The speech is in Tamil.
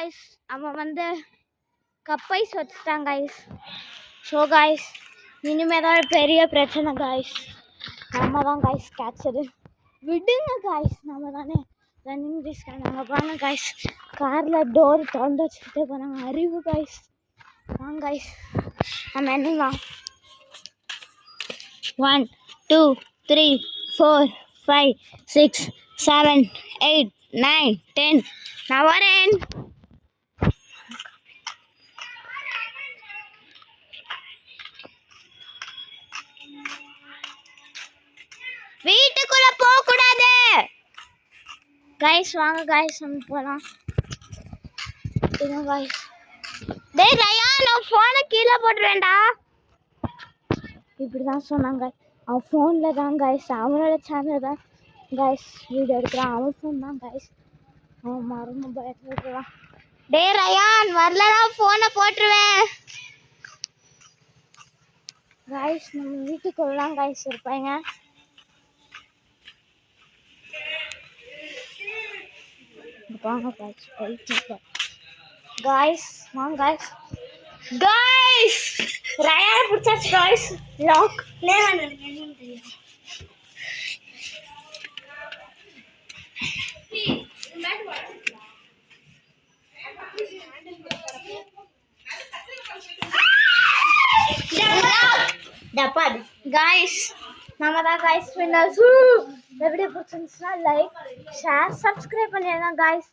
guys, அவன் வந்து கப்பை வச்சுட்டான் guys. ஸோ guys, இனிமேதான் பெரிய பிரச்சனை guys. நம்ம தான் guys கேட்சது. விடுங்க guys, நம்ம தானே ரன்னிங் ரேஸ் நாங்க போனாங்க guys. கார்ல டோர் திறந்து வச்சுக்கிட்டே போனாங்க. அறிவு guys. வாங்க guys, நம்ம என்னவா 1 2 3 4 5 6 7 8 9 10 நான் வரேன். வீட்டுக்குள்ள போக கூடாது गाइस. வாங்க गाइस, நம்ம போலாம். இது गाइस. டேய் ரயான், நான் போனை கீழே போட்டுறேன்டா. இப்படி தான் சொன்னாங்க. அவன் ஃபோனில் தான் गाइस, அவனோட சேனல் தான் गाइस வீடியோ எடுக்கிறான். அவன் ஃபோன் தான் गाइस. அவன் மறந்து பயத்தில் இருக்கிறான். டேய் ரயான், வரலடா, ஃபோனை போட்டுருவேன். गाइस, நம்ம வீட்டுக்குள்ள தான் गाइस இருப்பாங்க. வாங்க गाइस, போயிட்டு गाइस. வாங்க गाइस. गाइस, ரயானை பிடிச்சாச்சு गाइस. லாக் ப்ளே பண்ணுங்க. என்னன்னு தெரியும். गाइस, நம்ம தான் गाइस வின்னர்ஸ். வீடியோ பிடிச்சிருந்துச்சுன்னா லைக், ஷேர், சப்ஸ்கிரைப் பண்ணிடுங்க गाइस.